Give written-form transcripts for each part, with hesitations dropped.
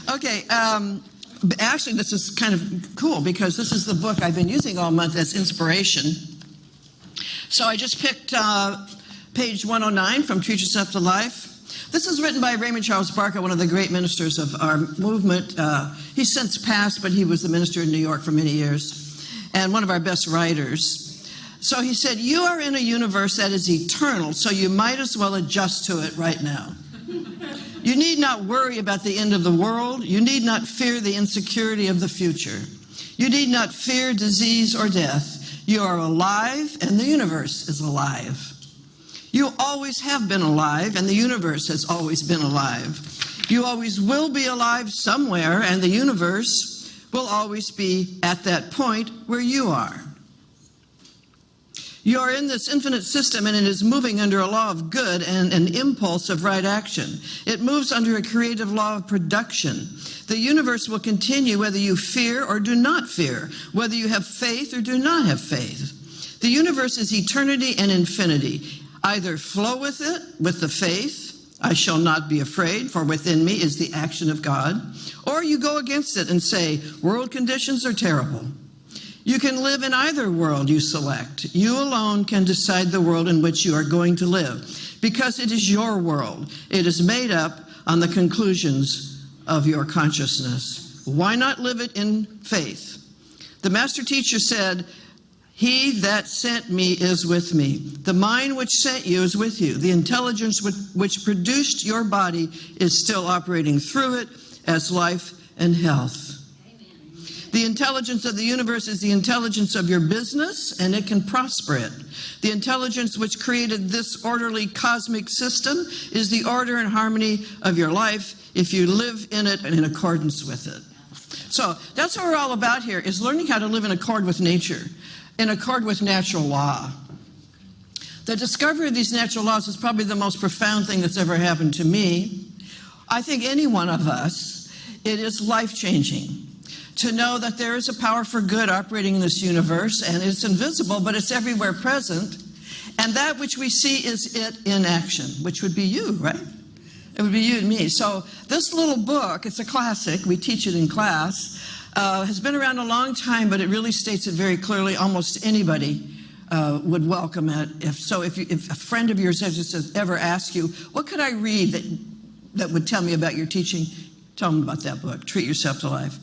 Okay, actually this is kind of cool because this is the book I've been using all month as inspiration. So I just picked page 109 from Treat Yourself to Life. This is written by Raymond Charles Barker, one of the great ministers of our movement. He's since passed, but he was the minister in New York for many years, and one of our best writers. So he said, you are in a universe that is eternal, so you might as well adjust to it right now. You need not worry about the end of the world. You need not fear the insecurity of the future. You need not fear disease or death. You are alive, and the universe is alive. You always have been alive, and the universe has always been alive. You always will be alive somewhere, and the universe will always be at that point where you are. You are in this infinite system, and it is moving under a law of good and an impulse of right action. It moves under a creative law of production. The universe will continue whether you fear or do not fear, whether you have faith or do not have faith. The universe is eternity and infinity. Either flow with it, with the faith, I shall not be afraid, for within me is the action of God, or you go against it and say, world conditions are terrible. You can live in either world you select. You alone can decide the world in which you are going to live, because it is your world. It is made up on the conclusions of your consciousness. Why not live it in faith? The master teacher said, he that sent me is with me. The mind which sent you is with you. The intelligence which produced your body is still operating through it as life and health. The intelligence of the universe is the intelligence of your business, and it can prosper it. The intelligence which created this orderly cosmic system is the order and harmony of your life if you live in it and in accordance with it. So that's what we're all about here, is learning how to live in accord with nature, in accord with natural law. The discovery of these natural laws is probably the most profound thing that's ever happened to me. I think any one of us, it is life-changing to know that there is a power for good operating in this universe, and it's invisible, but it's everywhere present. And that which we see is it in action, which would be you, right? It would be you and me. So this little book, it's a classic. We teach it in class. Has been around a long time, but it really states it very clearly. Almost anybody would welcome it. If a friend of yours has ever asked you, what could I read that would tell me about your teaching? Tell them about that book, Treat Yourself to Life.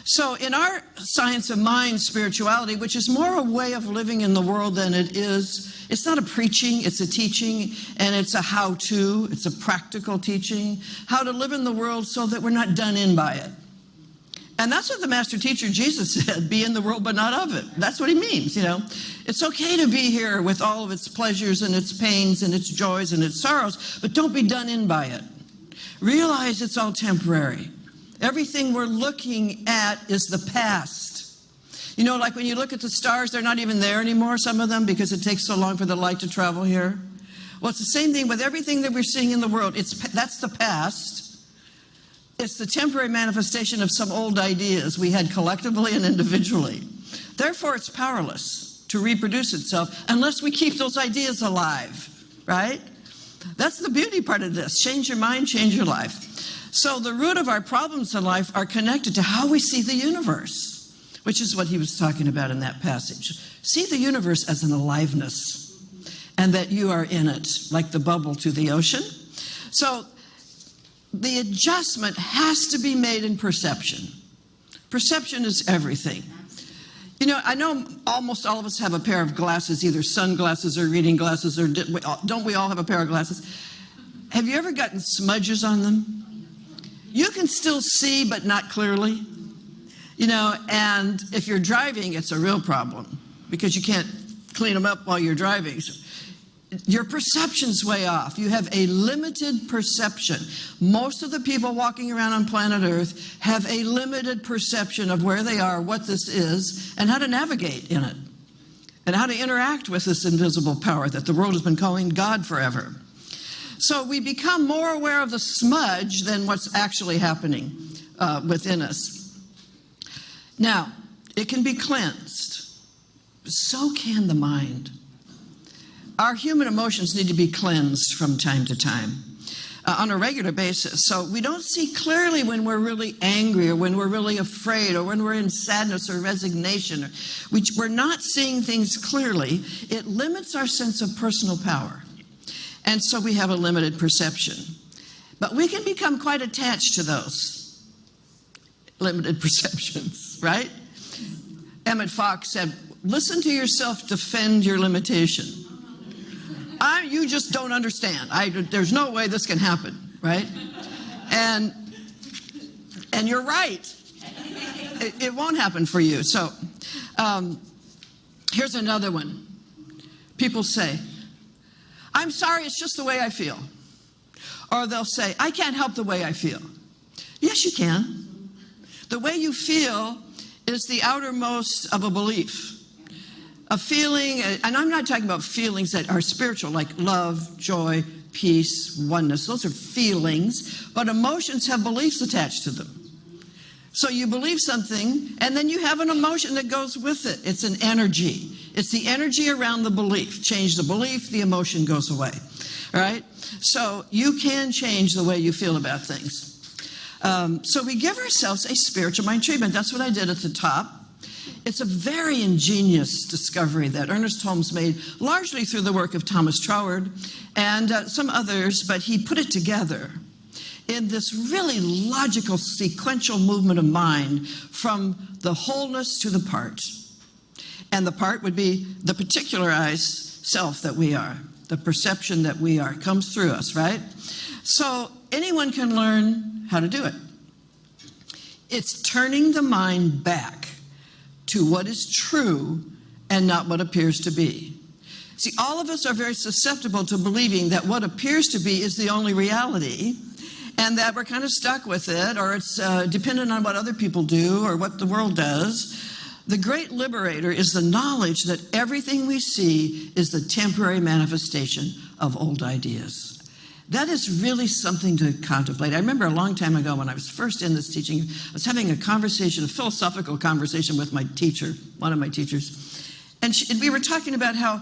So in our science of mind, spirituality, which is more a way of living in the world than it is, it's not a preaching, it's a teaching, and it's a how-to, it's a practical teaching, how to live in the world so that we're not done in by it. And that's what the master teacher Jesus said, be in the world but not of it. That's what he means, you know. It's okay to be here with all of its pleasures and its pains and its joys and its sorrows, but don't be done in by it. Realize it's all temporary. Everything we're looking at is the past. You know, like when you look at the stars, they're not even there anymore, some of them, because it takes so long for the light to travel here. Well, it's the same thing with everything that we're seeing in the world. That's the past. It's the temporary manifestation of some old ideas we had collectively and individually. Therefore, it's powerless to reproduce itself unless we keep those ideas alive, right? That's the beauty part of this. Change your mind, change your life. So the root of our problems in life are connected to how we see the universe, which is what he was talking about in that passage. See the universe as an aliveness, and that you are in it, like the bubble to the ocean. So the adjustment has to be made in perception. Perception is everything. You know, I know almost all of us have a pair of glasses, either sunglasses or reading glasses, or don't we all have a pair of glasses? Have you ever gotten smudges on them? You can still see, but not clearly. You know, and if you're driving, it's a real problem because you can't clean them up while you're driving. So your perception's way off. You have a limited perception. Most of the people walking around on planet Earth have a limited perception of where they are, what this is, and how to navigate in it, and how to interact with this invisible power that the world has been calling God forever. So we become more aware of the smudge than what's actually happening within us. Now, it can be cleansed. So can the mind. Our human emotions need to be cleansed from time to time. on a regular basis. So we don't see clearly when we're really angry or when we're really afraid or when we're in sadness or resignation. We're not seeing things clearly. It limits our sense of personal power. And so we have a limited perception. But we can become quite attached to those limited perceptions, right? Emmett Fox said, listen to yourself defend your limitation. You just don't understand. There's no way this can happen, right? And you're right. It won't happen for you. So here's another one. People say, I'm sorry, it's just the way I feel. Or they'll say, I can't help the way I feel. Yes, you can. The way you feel is the outermost of a belief. A feeling, and I'm not talking about feelings that are spiritual, like love, joy, peace, oneness. Those are feelings, but emotions have beliefs attached to them. So you believe something, and then you have an emotion that goes with it. It's an energy. It's the energy around the belief. Change the belief, the emotion goes away. All right? So you can change the way you feel about things. So we give ourselves a spiritual mind treatment. That's what I did at the top. It's a very ingenious discovery that Ernest Holmes made, largely through the work of Thomas Troward and some others, but he put it together in this really logical, sequential movement of mind from the wholeness to the part. And the part would be the particularized self that we are, the perception that we are, comes through us, right? So anyone can learn how to do it. It's turning the mind back to what is true and not what appears to be. See, all of us are very susceptible to believing that what appears to be is the only reality, and that we're kind of stuck with it, or it's dependent on what other people do or what the world does. The great liberator is the knowledge that everything we see is the temporary manifestation of old ideas. That is really something to contemplate. I remember a long time ago when I was first in this teaching, I was having a conversation, a philosophical conversation with my teacher, one of my teachers. And we were talking about how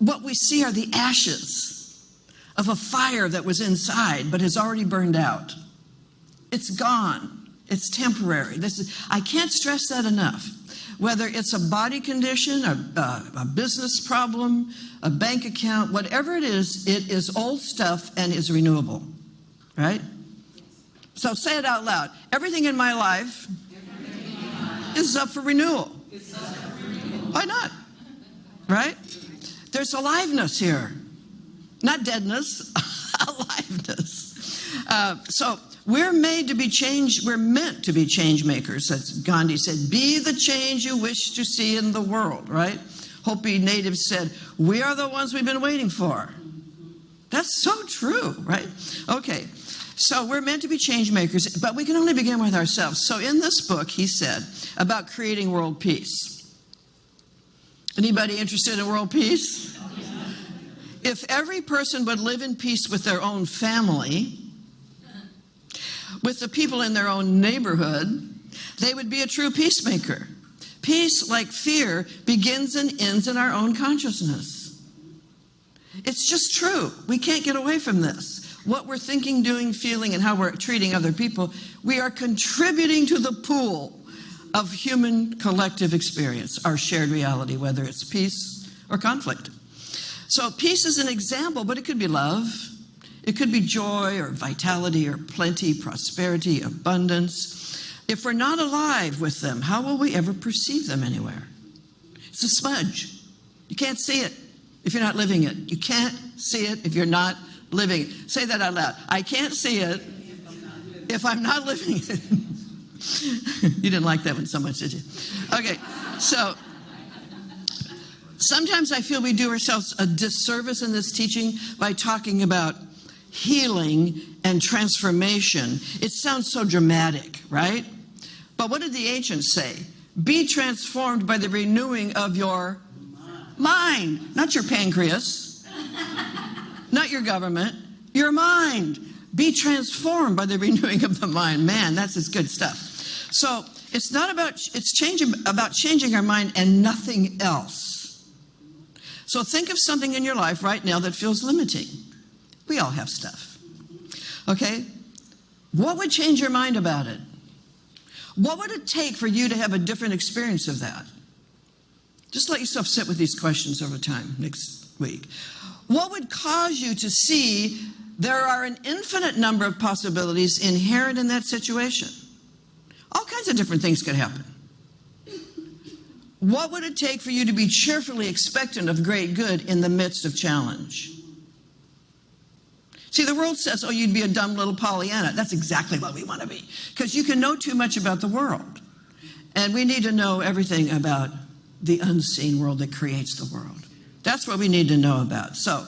what we see are the ashes of a fire that was inside but has already burned out. It's gone. It's temporary. I can't stress that enough. Whether it's a body condition, a business problem, a bank account, whatever it is old stuff and is renewable, right? So say it out loud. Everything in my life is up for renewal. Why not? Right? There's aliveness here. Not deadness, aliveness. So we're made to be change. We're meant to be change makers. As Gandhi said, be the change you wish to see in the world, right? Hopi natives said, we are the ones we've been waiting for. That's so true, right? Okay, so we're meant to be change makers, but we can only begin with ourselves. So in this book, he said about creating world peace. Anybody interested in world peace? If every person would live in peace with their own family, with the people in their own neighborhood, they would be a true peacemaker. Peace, like fear, begins and ends in our own consciousness. It's just true. We can't get away from this. What we're thinking, doing, feeling, and how we're treating other people, we are contributing to the pool of human collective experience, our shared reality, whether it's peace or conflict. So peace is an example, but it could be love. It could be joy or vitality or plenty, prosperity, abundance. If we're not alive with them, how will we ever perceive them anywhere? It's a smudge. You can't see it if you're not living it. You can't see it if you're not living it. Say that out loud. I can't see it if I'm not living it. You didn't like that one so much, did you? Okay, so sometimes I feel we do ourselves a disservice in this teaching by talking about healing and transformation. It sounds so dramatic, right? But what did the ancients say? Be transformed by the renewing of your mind, not your pancreas, not your government, your mind. Be transformed by the renewing of the mind. Man, that's just good stuff. So it's not about, about changing our mind and nothing else. So think of something in your life right now that feels limiting. We all have stuff. Okay? What would change your mind about it? What would it take for you to have a different experience of that? Just let yourself sit with these questions over time next week. What would cause you to see there are an infinite number of possibilities inherent in that situation? All kinds of different things could happen. What would it take for you to be cheerfully expectant of great good in the midst of challenge? See, the world says, oh, you'd be a dumb little Pollyanna. That's exactly what we want to be, because you can know too much about the world. And we need to know everything about the unseen world that creates the world. That's what we need to know about. So,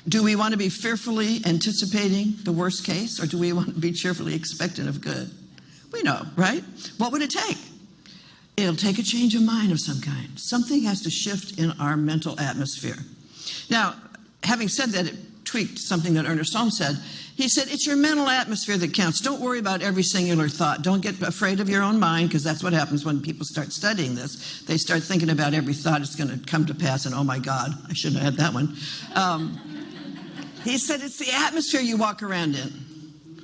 do we want to be fearfully anticipating the worst case, or do we want to be cheerfully expectant of good? We know, right? What would it take? It'll take a change of mind of some kind. Something has to shift in our mental atmosphere. Now, having said that, it tweaked something that Ernest Holmes said. He said, it's your mental atmosphere that counts. Don't worry about every singular thought. Don't get afraid of your own mind, because that's what happens when people start studying this. They start thinking about every thought that's going to come to pass, and oh my God, I shouldn't have had that one. He said, it's the atmosphere you walk around in.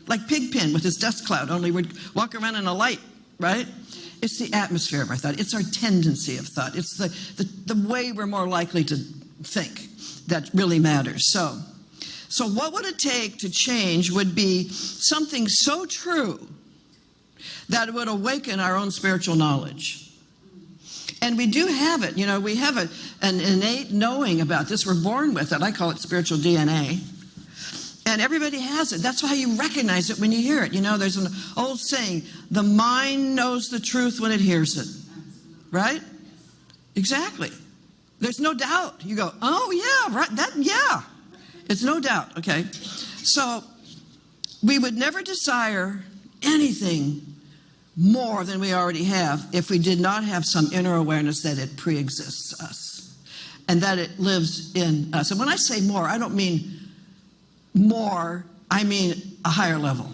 Like Pigpen with his dust cloud, only we'd walk around in a light, right? It's the atmosphere of our thought. It's our tendency of thought. It's the way we're more likely to think that really matters. So what would it take to change would be something so true that it would awaken our own spiritual knowledge. And we do have it. You know, we have an innate knowing about this. We're born with it. I call it spiritual DNA. And everybody has it. That's why you recognize it when you hear it. You know, there's an old saying, the mind knows the truth when it hears it. Right? Exactly. There's no doubt. You go, oh, yeah, right, yeah. It's no doubt, okay? So we would never desire anything more than we already have if we did not have some inner awareness that it pre-exists us and that it lives in us. And when I say more, I don't mean more, I mean a higher level.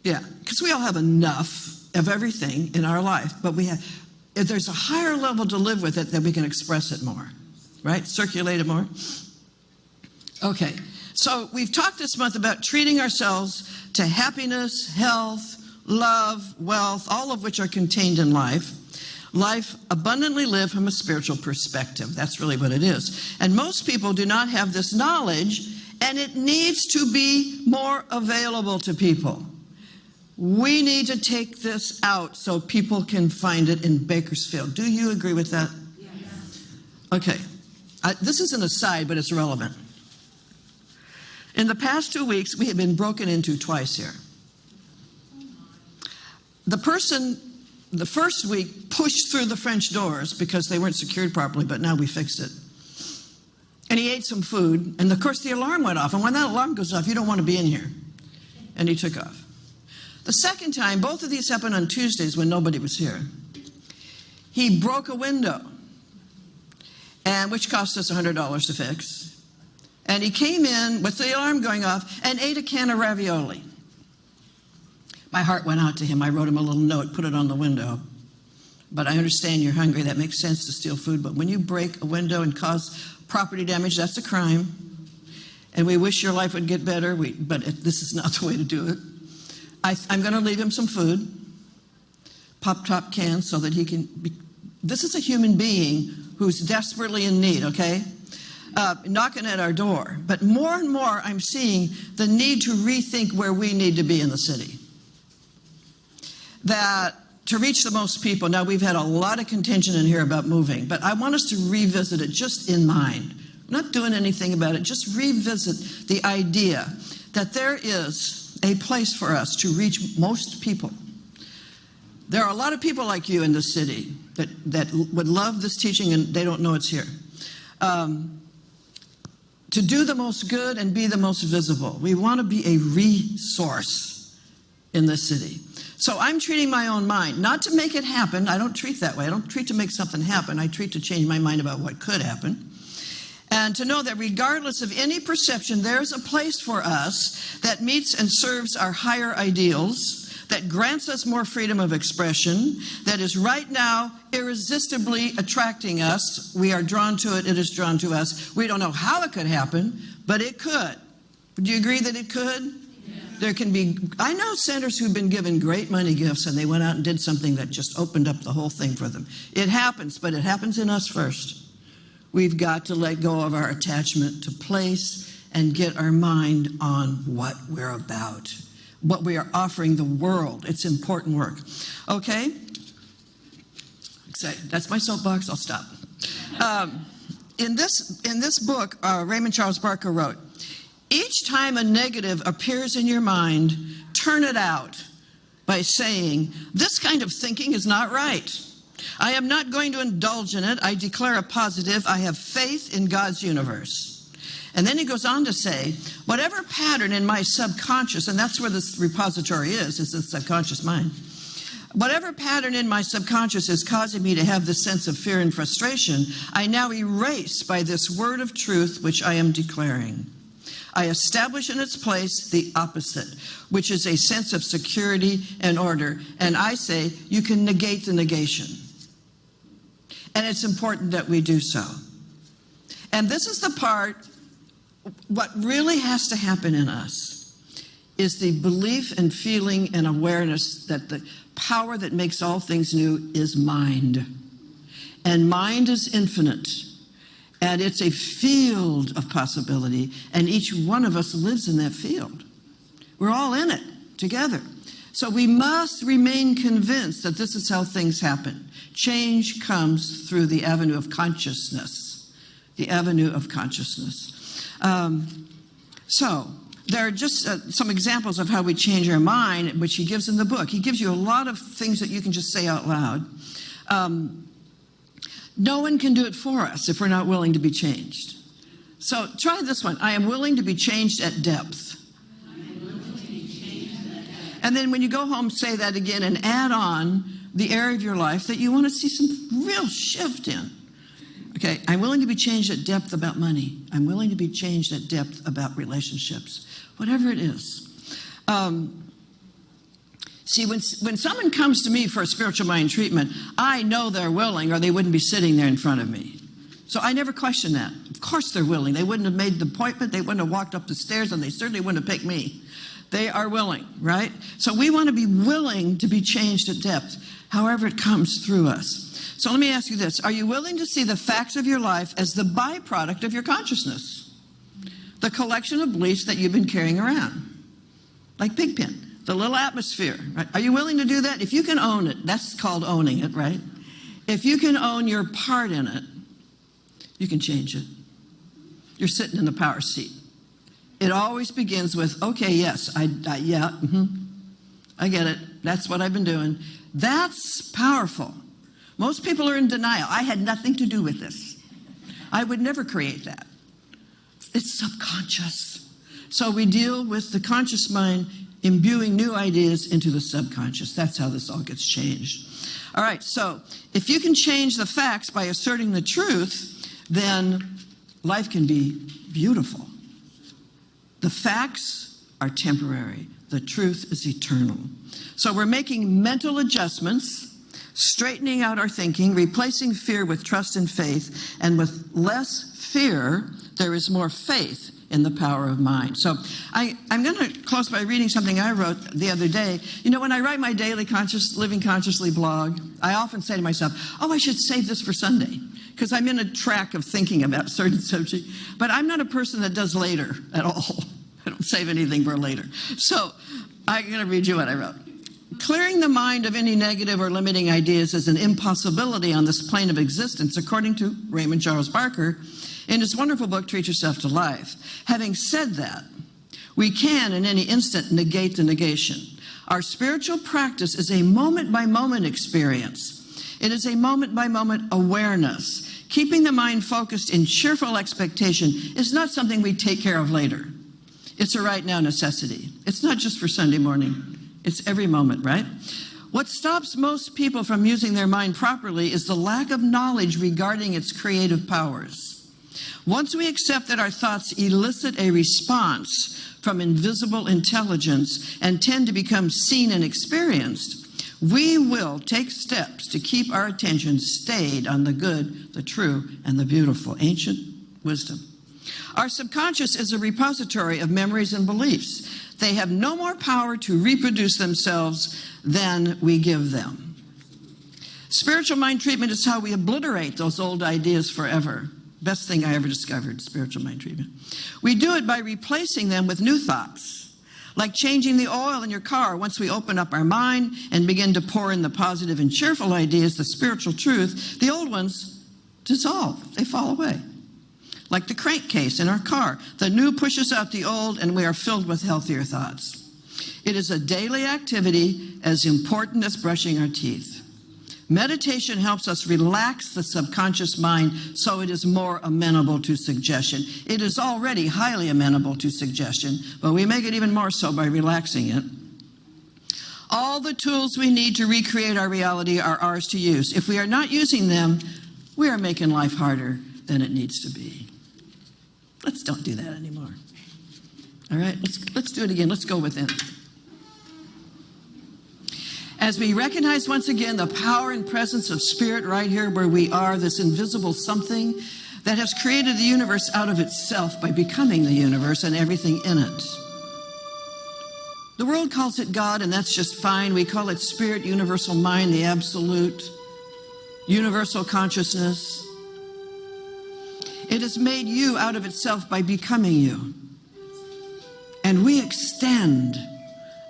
Yeah, because we all have enough of everything in our life, but if there's a higher level to live with it, then we can express it more, right? Circulate it more. Okay, so we've talked this month about treating ourselves to happiness, health, love, wealth, all of which are contained in life. Life abundantly lived from a spiritual perspective. That's really what it is. And most people do not have this knowledge, and it needs to be more available to people. We need to take this out so people can find it in Bakersfield. Do you agree with that? Yes. Okay. This is an aside, but it's relevant. In the past 2 weeks, we have been broken into twice here. The person, the first week, pushed through the French doors because they weren't secured properly, but now we fixed it. And he ate some food, and of course the alarm went off. And when that alarm goes off, you don't want to be in here. And he took off. The second time, both of these happened on Tuesdays when nobody was here. He broke a window, and which cost us $100 to fix. And he came in with the alarm going off and ate a can of ravioli. My heart went out to him. I wrote him a little note, put it on the window. But I understand you're hungry. That makes sense to steal food. But when you break a window and cause property damage, that's a crime. And we wish your life would get better, but this is not the way to do it. I'm going to leave him some food, pop-top cans, so that he can be. This is a human being who's desperately in need, okay? Knocking at our door. But more and more, I'm seeing the need to rethink where we need to be in the city. That to reach the most people, now we've had a lot of contention in here about moving, but I want us to revisit it just in mind. I'm not doing anything about it, just revisit the idea that there is a place for us to reach most people. There are a lot of people like you in this city that would love this teaching and they don't know it's here. To do the most good and be the most visible. We want to be a resource in this city. So I'm treating my own mind, not to make it happen. I don't treat that way. I don't treat to make something happen. I treat to change my mind about what could happen. And to know that regardless of any perception, there's a place for us that meets and serves our higher ideals, that grants us more freedom of expression, that is right now irresistibly attracting us. We are drawn to it. It is drawn to us. We don't know how it could happen, but it could. Do you agree that it could? Yeah. There can be, I know centers who've been given great money gifts and they went out and did something that just opened up the whole thing for them. It happens, but it happens in us first. We've got to let go of our attachment to place and get our mind on what we're about, what we are offering the world. It's important work. Okay? That's my soapbox. I'll stop. In this book, Raymond Charles Barker wrote, each time a negative appears in your mind, turn it out by saying, this kind of thinking is not right. I am not going to indulge in it. I declare a positive. I have faith in God's universe. And then he goes on to say, whatever pattern in my subconscious, and that's where this repository is the subconscious mind. Whatever pattern in my subconscious is causing me to have this sense of fear and frustration, I now erase by this word of truth which I am declaring. I establish in its place the opposite, which is a sense of security and order. And I say, you can negate the negation. And it's important that we do so. And this is the part, what really has to happen in us is the belief and feeling and awareness that the power that makes all things new is mind. And mind is infinite. And it's a field of possibility. And each one of us lives in that field. We're all in it together. So we must remain convinced that this is how things happen. Change comes through the avenue of consciousness. The avenue of consciousness. So there are just some examples of how we change our mind, which he gives in the book. He gives you a lot of things that you can just say out loud. No one can do it for us if we're not willing to be changed. So try this one. I am willing to be changed at depth. And then when you go home, say that again and add on the area of your life that you want to see some real shift in. Okay, I'm willing to be changed at depth about money. I'm willing to be changed at depth about relationships. Whatever it is. See, when someone comes to me for a spiritual mind treatment, I know they're willing or they wouldn't be sitting there in front of me. So I never question that. Of course they're willing. They wouldn't have made the appointment. They wouldn't have walked up the stairs, and they certainly wouldn't have picked me. They are willing, right? So we want to be willing to be changed at depth, however it comes through us. So let me ask you this. Are you willing to see the facts of your life as the byproduct of your consciousness? The collection of beliefs that you've been carrying around. Like Pigpen, the little atmosphere. Right? Are you willing to do that? If you can own it, that's called owning it, right? If you can own your part in it, you can change it. You're sitting in the power seat. It always begins with, okay, yes, I get it. That's what I've been doing. That's powerful. Most people are in denial. I had nothing to do with this. I would never create that. It's subconscious. So we deal with the conscious mind imbuing new ideas into the subconscious. That's how this all gets changed. All right, so if you can change the facts by asserting the truth, then life can be beautiful. The facts are temporary. The truth is eternal. So we're making mental adjustments, straightening out our thinking, replacing fear with trust and faith, and with less fear, there is more faith in the power of mind. So I'm going to close by reading something I wrote the other day. You know, when I write my daily Living Consciously blog, I often say to myself, oh, I should save this for Sunday, because I'm in a track of thinking about certain subject. But I'm not a person that does later at all. I don't save anything for later. So I'm going to read you what I wrote. Clearing the mind of any negative or limiting ideas is an impossibility on this plane of existence, according to Raymond Charles Barker in his wonderful book, Treat Yourself to Life. Having said that, we can, in any instant, negate the negation. Our spiritual practice is a moment-by-moment experience. It is a moment-by-moment awareness. Keeping the mind focused in cheerful expectation is not something we take care of later. It's a right-now necessity. It's not just for Sunday morning. It's every moment, right? What stops most people from using their mind properly is the lack of knowledge regarding its creative powers. Once we accept that our thoughts elicit a response from invisible intelligence and tend to become seen and experienced, we will take steps to keep our attention stayed on the good, the true, and the beautiful, ancient wisdom. Our subconscious is a repository of memories and beliefs. They have no more power to reproduce themselves than we give them. Spiritual mind treatment is how we obliterate those old ideas forever. Best thing I ever discovered, spiritual mind treatment. We do it by replacing them with new thoughts. Like changing the oil in your car. Once we open up our mind and begin to pour in the positive and cheerful ideas, the spiritual truth, the old ones dissolve. They fall away. Like the crankcase in our car. The new pushes out the old and we are filled with healthier thoughts. It is a daily activity as important as brushing our teeth. Meditation helps us relax the subconscious mind so it is more amenable to suggestion. It is already highly amenable to suggestion, but we make it even more so by relaxing it. All the tools we need to recreate our reality are ours to use. If we are not using them, we are making life harder than it needs to be. Let's don't do that anymore. All right, let's do it again. Let's go within. As we recognize once again the power and presence of Spirit right here where we are, this invisible something that has created the universe out of itself by becoming the universe and everything in it. The world calls it God, and that's just fine. We call it Spirit, universal mind, the absolute, universal consciousness. It has made you out of itself by becoming you. And we extend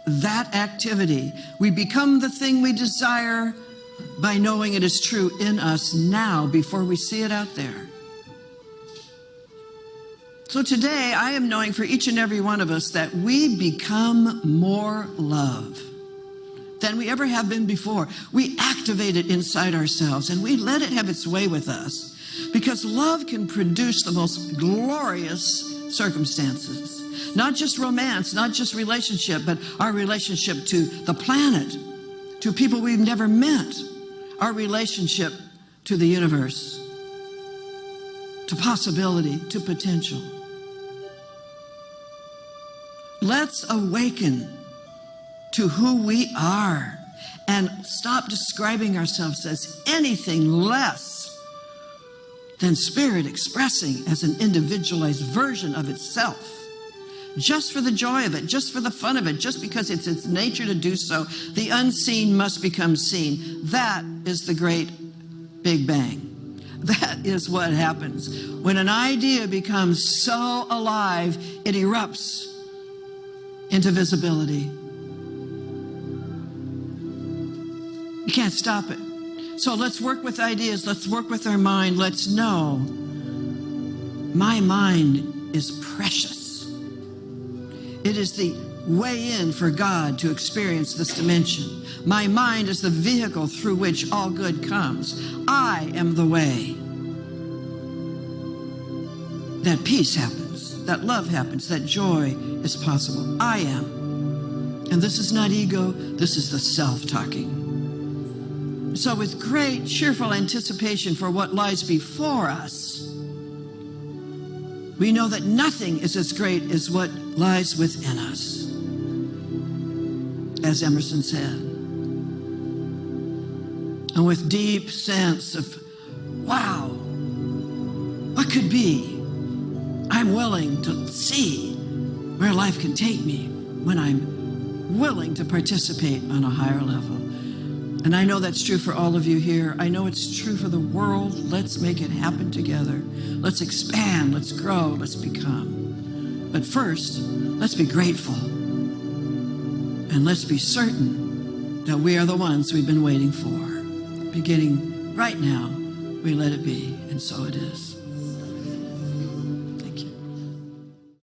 that activity. We become the thing we desire by knowing it is true in us now before we see it out there. So today I am knowing for each and every one of us that we become more love than we ever have been before. We activate it inside ourselves and we let it have its way with us because love can produce the most glorious circumstances. Not just romance, not just relationship, but our relationship to the planet, to people we've never met, our relationship to the universe, to possibility, to potential. Let's awaken to who we are and stop describing ourselves as anything less than Spirit expressing as an individualized version of itself. Just for the joy of it, just for the fun of it, just because it's its nature to do so, the unseen must become seen. That is the great Big Bang. That is what happens. When an idea becomes so alive, it erupts into visibility. You can't stop it. So let's work with ideas. Let's work with our mind. Let's know my mind is precious. It is the way in for God to experience this dimension. My mind is the vehicle through which all good comes. I am the way that peace happens, that love happens, that joy is possible. I am. And this is not ego, this is the self talking. So with great cheerful anticipation for what lies before us, we know that nothing is as great as what lies within us, as Emerson said. And with deep sense of, wow, what could be? I'm willing to see where life can take me when I'm willing to participate on a higher level. And I know that's true for all of you here. I know it's true for the world. Let's make it happen together. Let's expand, let's grow, let's become. But first, let's be grateful. And let's be certain that we are the ones we've been waiting for. Beginning right now, we let it be, and so it is.